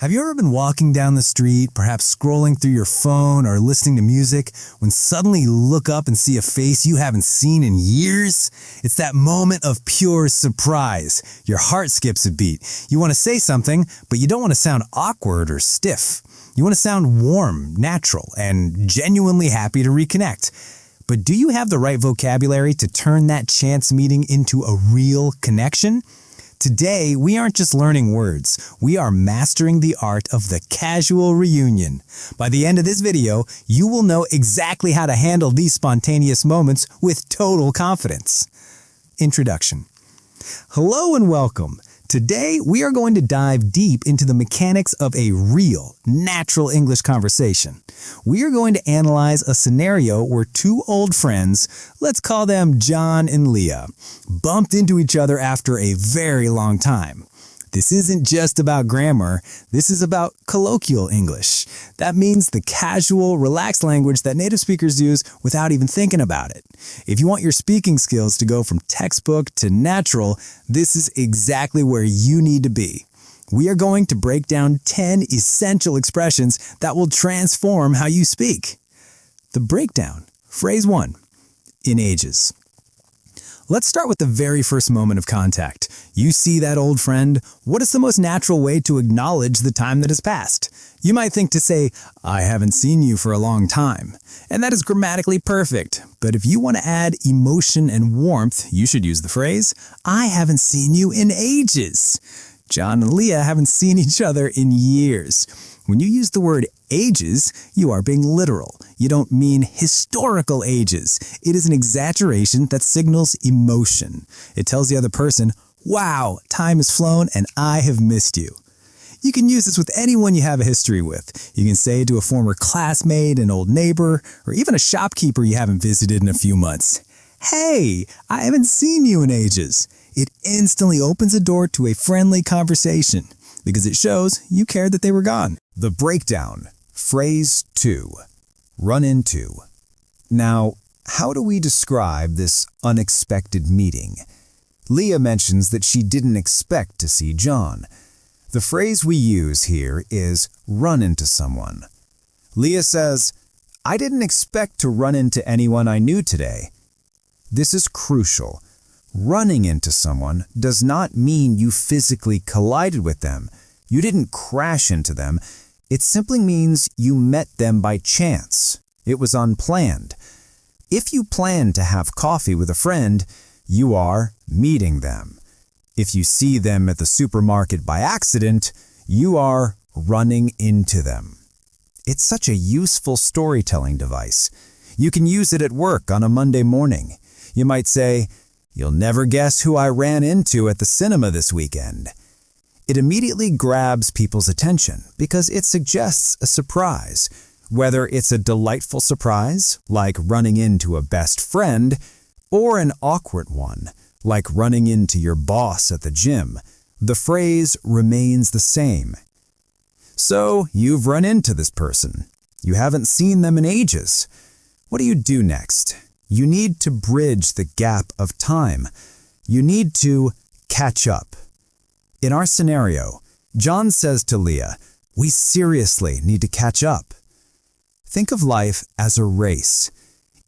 Have you ever been walking down the street, perhaps scrolling through your phone or listening to music, when suddenly you look up and see a face you haven't seen in years? It's that moment of pure surprise. Your heart skips a beat. You want to say something, but you don't want to sound awkward or stiff. You want to sound warm, natural, and genuinely happy to reconnect. But do you have the right vocabulary to turn that chance meeting into a real connection? Today, we aren't just learning words, we are mastering the art of the casual reunion. By the end of this video, you will know exactly how to handle these spontaneous moments with total confidence. Introduction. Hello and welcome. Today, we are going to dive deep into the mechanics of a real, natural English conversation. We are going to analyze a scenario where two old friends, let's call them John and Leah, bumped into each other after a very long time. This isn't just about grammar, this is about colloquial English. That means the casual, relaxed language that native speakers use without even thinking about it. If you want your speaking skills to go from textbook to natural, this is exactly where you need to be. We are going to break down 10 essential expressions that will transform how you speak. The breakdown. Phrase 1. In ages. Let's start with the very first moment of contact. You see that old friend. What is the most natural way to acknowledge the time that has passed? You might think to say, I haven't seen you for a long time. And that is grammatically perfect. But if you want to add emotion and warmth, you should use the phrase, I haven't seen you in ages. John and Leah haven't seen each other in years. When you use the word ages, you are being literal. You don't mean historical ages. It is an exaggeration that signals emotion. It tells the other person, wow, time has flown and I have missed you. You can use this with anyone you have a history with. You can say it to a former classmate, an old neighbor, or even a shopkeeper you haven't visited in a few months. Hey, I haven't seen you in ages. It instantly opens a door to a friendly conversation because it shows you cared that they were gone. The breakdown. Phrase 2. Run into. Now, how do we describe this unexpected meeting? Leah mentions that she didn't expect to see John. The phrase we use here is run into someone. Leah says, I didn't expect to run into anyone I knew today. This is crucial. Running into someone does not mean you physically collided with them. You didn't crash into them. It simply means you met them by chance. It was unplanned. If you plan to have coffee with a friend, you are meeting them. If you see them at the supermarket by accident, you are running into them. It's such a useful storytelling device. You can use it at work on a Monday morning. You might say, you'll never guess who I ran into at the cinema this weekend. It immediately grabs people's attention because it suggests a surprise, whether it's a delightful surprise, like running into a best friend, or an awkward one, like running into your boss at the gym. The phrase remains the same. So, you've run into this person. You haven't seen them in ages. What do you do next? You need to bridge the gap of time. You need to catch up. In our scenario, John says to Leah, we seriously need to catch up. Think of life as a race.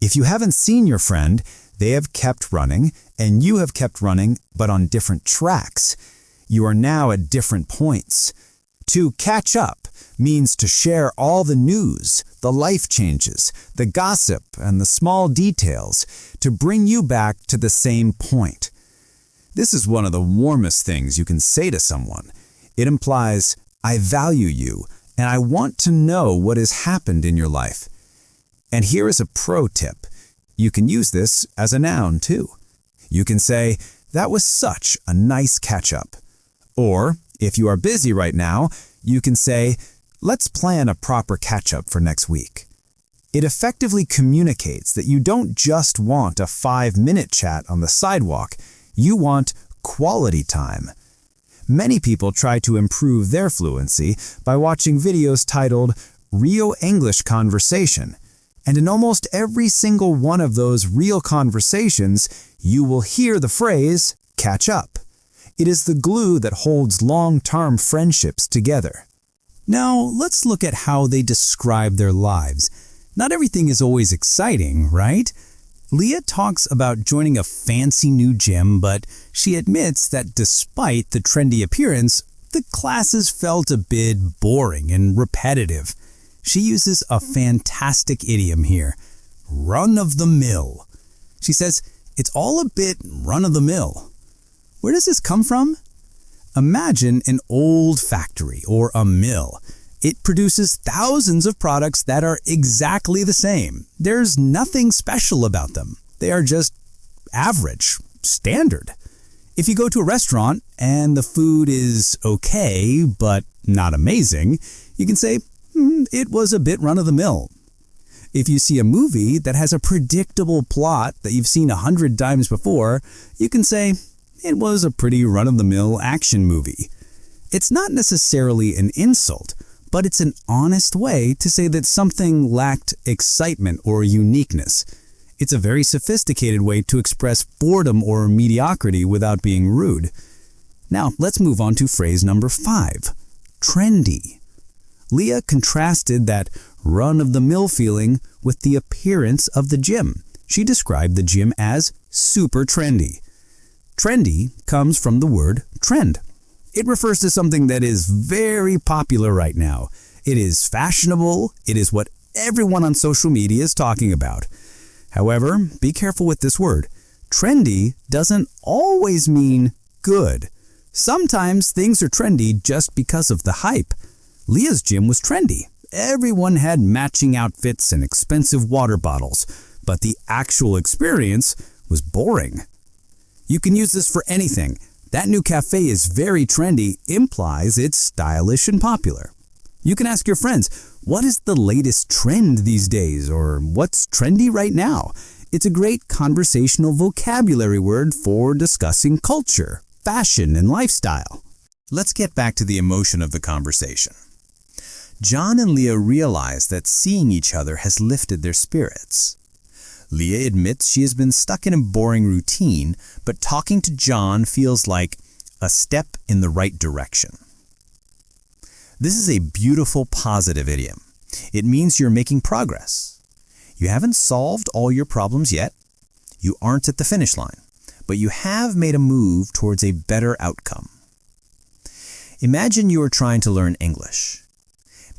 If you haven't seen your friend, they have kept running, and you have kept running, but on different tracks. You are now at different points. To catch up means to share all the news, the life changes, the gossip, and the small details to bring you back to the same point. This is one of the warmest things you can say to someone. It implies, I value you, and I want to know what has happened in your life. And here is a pro tip. You can use this as a noun too. You can say, that was such a nice catch-up. Or, if you are busy right now, you can say, let's plan a proper catch-up for next week. It effectively communicates that you don't just want a 5-minute chat on the sidewalk, you want quality time. Many people try to improve their fluency by watching videos titled Real English Conversation, and in almost every single one of those real conversations, you will hear the phrase, catch up. It is the glue that holds long-term friendships together. Now, let's look at how they describe their lives. Not everything is always exciting, right? Leah talks about joining a fancy new gym, but she admits that despite the trendy appearance, the classes felt a bit boring and repetitive. She uses a fantastic idiom here, run-of-the-mill. She says, it's all a bit run-of-the-mill. Where does this come from? Imagine an old factory or a mill. It produces thousands of products that are exactly the same. There's nothing special about them. They are just average, standard. If you go to a restaurant and the food is okay, but not amazing, you can say, it was a bit run-of-the-mill. If you see a movie that has a predictable plot that you've seen 100 times before, you can say, it was a pretty run-of-the-mill action movie. It's not necessarily an insult, but it's an honest way to say that something lacked excitement or uniqueness. It's a very sophisticated way to express boredom or mediocrity without being rude. Now, let's move on to phrase number 5, trendy. Leah contrasted that run-of-the-mill feeling with the appearance of the gym. She described the gym as super trendy. Trendy comes from the word trend. It refers to something that is very popular right now. It is fashionable. It is what everyone on social media is talking about. However, be careful with this word. Trendy doesn't always mean good. Sometimes things are trendy just because of the hype. Leah's gym was trendy. Everyone had matching outfits and expensive water bottles, but the actual experience was boring. You can use this for anything. That new cafe is very trendy implies it's stylish and popular. You can ask your friends, what is the latest trend these days, or what's trendy right now? It's a great conversational vocabulary word for discussing culture, fashion, and lifestyle. Let's get back to the emotion of the conversation. John and Leah realize that seeing each other has lifted their spirits. Leah admits she has been stuck in a boring routine, but talking to John feels like a step in the right direction. This is a beautiful positive idiom. It means you're making progress. You haven't solved all your problems yet. You aren't at the finish line, but you have made a move towards a better outcome. Imagine you are trying to learn English.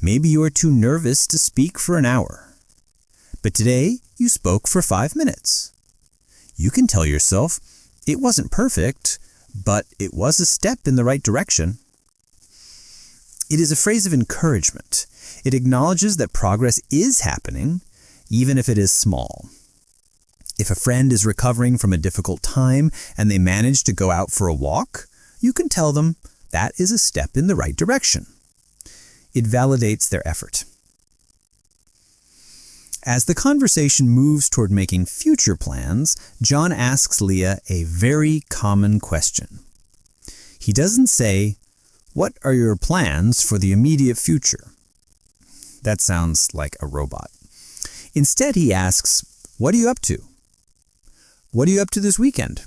Maybe you are too nervous to speak for an hour. But today, you spoke for 5 minutes. You can tell yourself, it wasn't perfect, but it was a step in the right direction. It is a phrase of encouragement. It acknowledges that progress is happening, even if it is small. If a friend is recovering from a difficult time and they manage to go out for a walk, you can tell them that is a step in the right direction. It validates their effort. As the conversation moves toward making future plans, John asks Leah a very common question. He doesn't say, "What are your plans for the immediate future?" That sounds like a robot. Instead, he asks, "What are you up to?" "What are you up to this weekend?"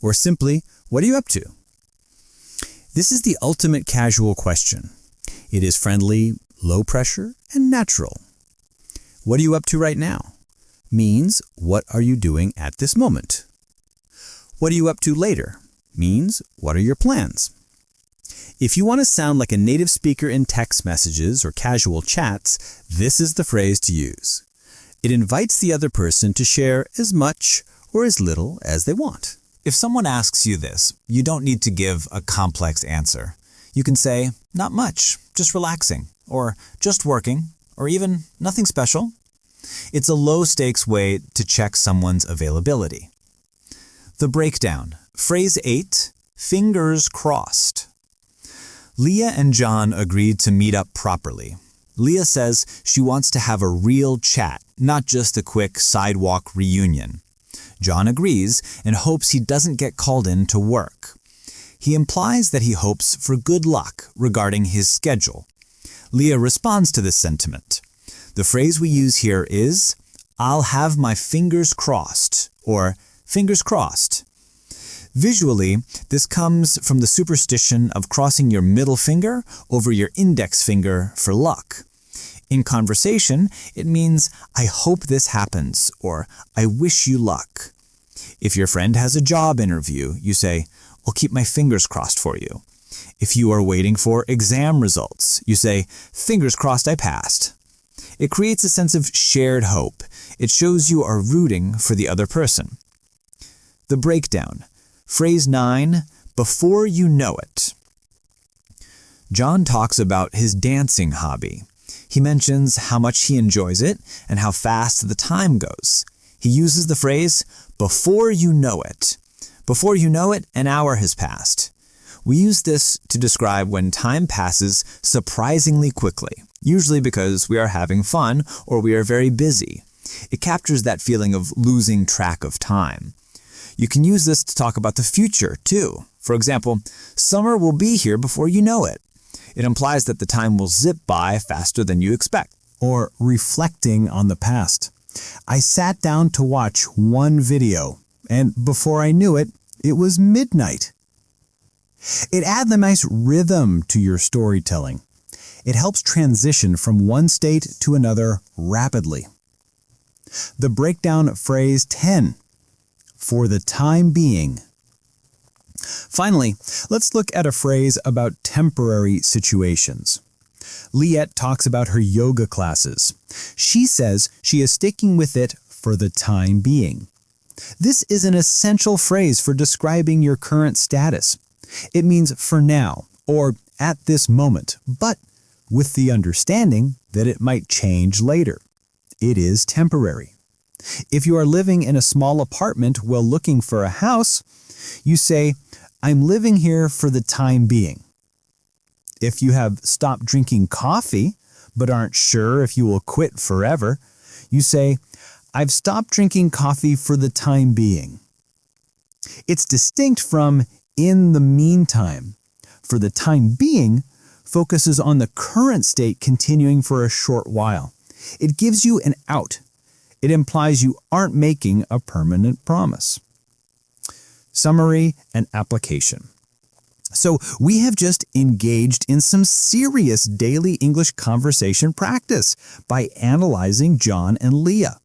Or simply, "What are you up to?" This is the ultimate casual question. It is friendly, low pressure, and natural. "What are you up to right now?" means, what are you doing at this moment? "What are you up to later?" means, what are your plans? If you want to sound like a native speaker in text messages or casual chats, this is the phrase to use. It invites the other person to share as much or as little as they want. If someone asks you this, you don't need to give a complex answer. You can say, "Not much, just relaxing," or "just working," or even "nothing special." It's a low-stakes way to check someone's availability. The breakdown. Phrase 8, fingers crossed. Leah and John agreed to meet up properly. Leah says she wants to have a real chat, not just a quick sidewalk reunion. John agrees and hopes he doesn't get called in to work. He implies that he hopes for good luck regarding his schedule. Leah responds to this sentiment. The phrase we use here is, "I'll have my fingers crossed," or "fingers crossed." Visually, this comes from the superstition of crossing your middle finger over your index finger for luck. In conversation, it means, "I hope this happens," or "I wish you luck." If your friend has a job interview, you say, "I'll keep my fingers crossed for you." If you are waiting for exam results, you say, "Fingers crossed I passed." It creates a sense of shared hope. It shows you are rooting for the other person. The breakdown. Phrase 9, before you know it. John talks about his dancing hobby. He mentions how much he enjoys it and how fast the time goes. He uses the phrase, before you know it. Before you know it, an hour has passed. We use this to describe when time passes surprisingly quickly, usually because we are having fun or we are very busy. It captures that feeling of losing track of time. You can use this to talk about the future, too. For example, summer will be here before you know it. It implies that the time will zip by faster than you expect. Or reflecting on the past. I sat down to watch one video, and before I knew it, it was midnight. It adds a nice rhythm to your storytelling. It helps transition from one state to another rapidly. The breakdown phrase 10. For the time being. Finally, let's look at a phrase about temporary situations. Liette talks about her yoga classes. She says she is sticking with it for the time being. This is an essential phrase for describing your current status. It means for now, or at this moment, but with the understanding that it might change later. It is temporary. If you are living in a small apartment while looking for a house, you say, "I'm living here for the time being." If you have stopped drinking coffee, but aren't sure if you will quit forever, you say, "I've stopped drinking coffee for the time being." It's distinct from "in the meantime." For the time being focuses on the current state continuing for a short while. It gives you an out. It implies you aren't making a permanent promise. Summary and application. So we have just engaged in some serious daily English conversation practice by analyzing John and Leah.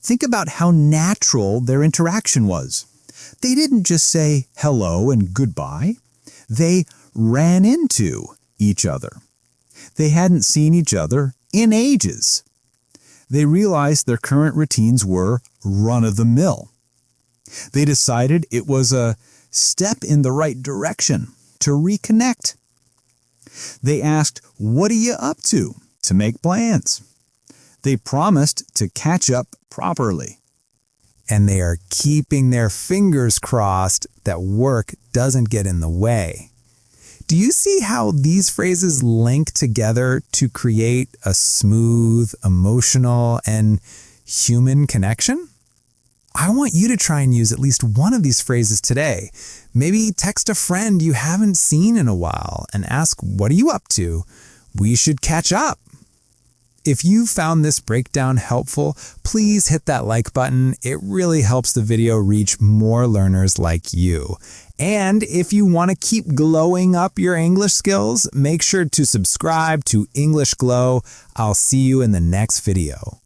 Think about how natural their interaction was. They didn't just say hello and goodbye. They ran into each other. They hadn't seen each other in ages. They realized their current routines were run-of-the-mill. They decided it was a step in the right direction to reconnect. They asked, "What are you up to make plans?" They promised to catch up properly. And they are keeping their fingers crossed that work doesn't get in the way. Do you see how these phrases link together to create a smooth, emotional, and human connection? I want you to try and use at least one of these phrases today. Maybe text a friend you haven't seen in a while and ask, "What are you up to? We should catch up." If you found this breakdown helpful, please hit that like button. It really helps the video reach more learners like you. And if you want to keep glowing up your English skills, make sure to subscribe to English Glow. I'll see you in the next video.